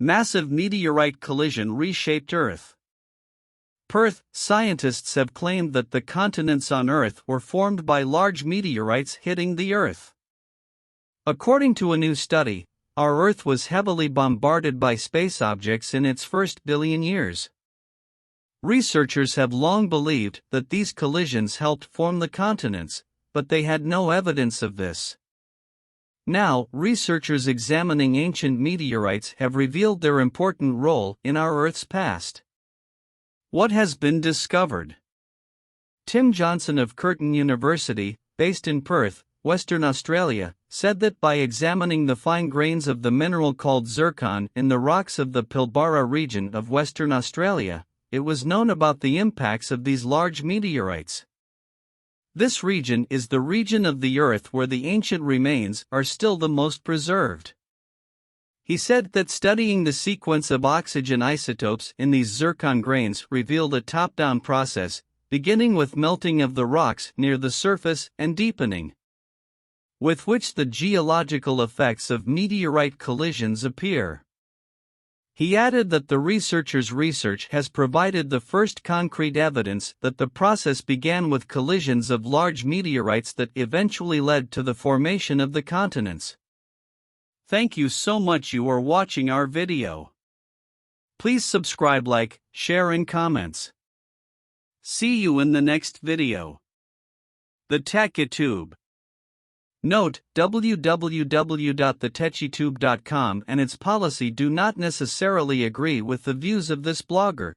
Massive meteorite collision reshaped Earth. Perth, scientists have claimed that the continents on Earth were formed by large meteorites hitting the Earth. According to a new study, our Earth was heavily bombarded by space objects in its first billion years. Researchers have long believed that these collisions helped form the continents, but they had no evidence of this. Now, researchers examining ancient meteorites have revealed their important role in our Earth's past. What has been discovered? Tim Johnson of Curtin University, based in Perth, Western Australia, said that by examining the fine grains of the mineral called zircon in the rocks of the Pilbara region of Western Australia, it was known about the impacts of these large meteorites. This region is the region of the Earth where the ancient remains are still the most preserved. He said that studying the sequence of oxygen isotopes in these zircon grains revealed a top-down process, beginning with melting of the rocks near the surface and deepening, with which the geological effects of meteorite collisions appear. He added that the researchers' research has provided the first concrete evidence that the process began with collisions of large meteorites that eventually led to the formation of the continents. Thank you so much you are watching our video. Please subscribe, like, share and comments. See you in the next video. The techytube. Note, www.thetechytube.com and its policy do not necessarily agree with the views of this blogger.